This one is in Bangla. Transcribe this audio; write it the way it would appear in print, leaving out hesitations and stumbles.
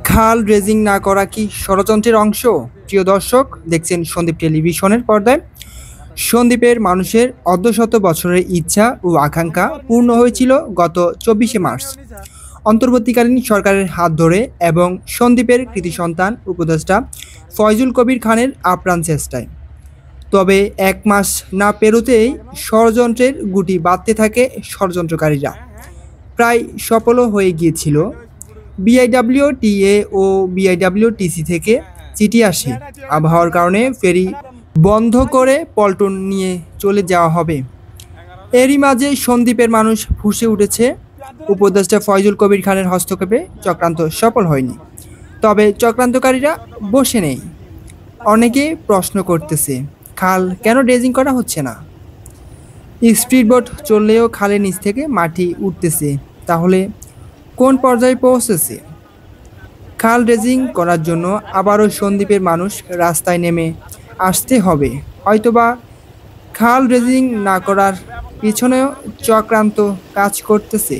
খাল ড্রেজিং না করা কি ষড়যন্ত্রের অংশ? প্রিয় দর্শক, দেখছেন সন্দীপ টেলিভিশনের পর্দায়। সন্দ্বীপের মানুষের অর্ধশত বছরের ইচ্ছা ও আকাঙ্ক্ষা পূর্ণ হয়েছিল গত 24শে মার্চ অন্তর্বর্তীকালীন সরকারের হাত ধরে এবং সন্দ্বীপের কৃতি সন্তান উপদেষ্টা ফয়জুল কবির খানের আপ্রাণ চেষ্টায়। তবে 1 মাস না পেরোতেই ষড়যন্ত্রের গুটি বাঁধতে থাকে ষড়যন্ত্রকারীরা। প্রায় সফলও হয়ে গিয়েছিল। বিআইডব্লিউটিএ ও বিআইডব্লিউটিসি থেকে চিঠি আসে, আবহাওয়ার কারণে ফেরি বন্ধ করে পল্টন নিয়ে চলে যাওয়া হবে। এরই মাঝে সন্দ্বীপের মানুষ ফুঁসে উঠেছে, উপদেষ্টা ফয়জুল কবির খানের হস্তক্ষেপে চক্রান্ত সফল হয়নি। তবে চক্রান্তকারীরা বসে নেই। অনেকে প্রশ্ন করতেছে, খাল কেন ড্রেজিং করা হচ্ছে না? স্পিডবোট চললেও খালের নিচ থেকে মাটি উঠতেছে, তাহলে কোন পর্যায়ে পৌঁছেছে? খাল ড্রেজিং করার জন্য আবারও সন্দ্বীপের মানুষ রাস্তায় নেমে আসতে হবে, হয়তোবা খাল ড্রেজিং না করার পিছনেও চক্রান্ত কাজ করতেছে।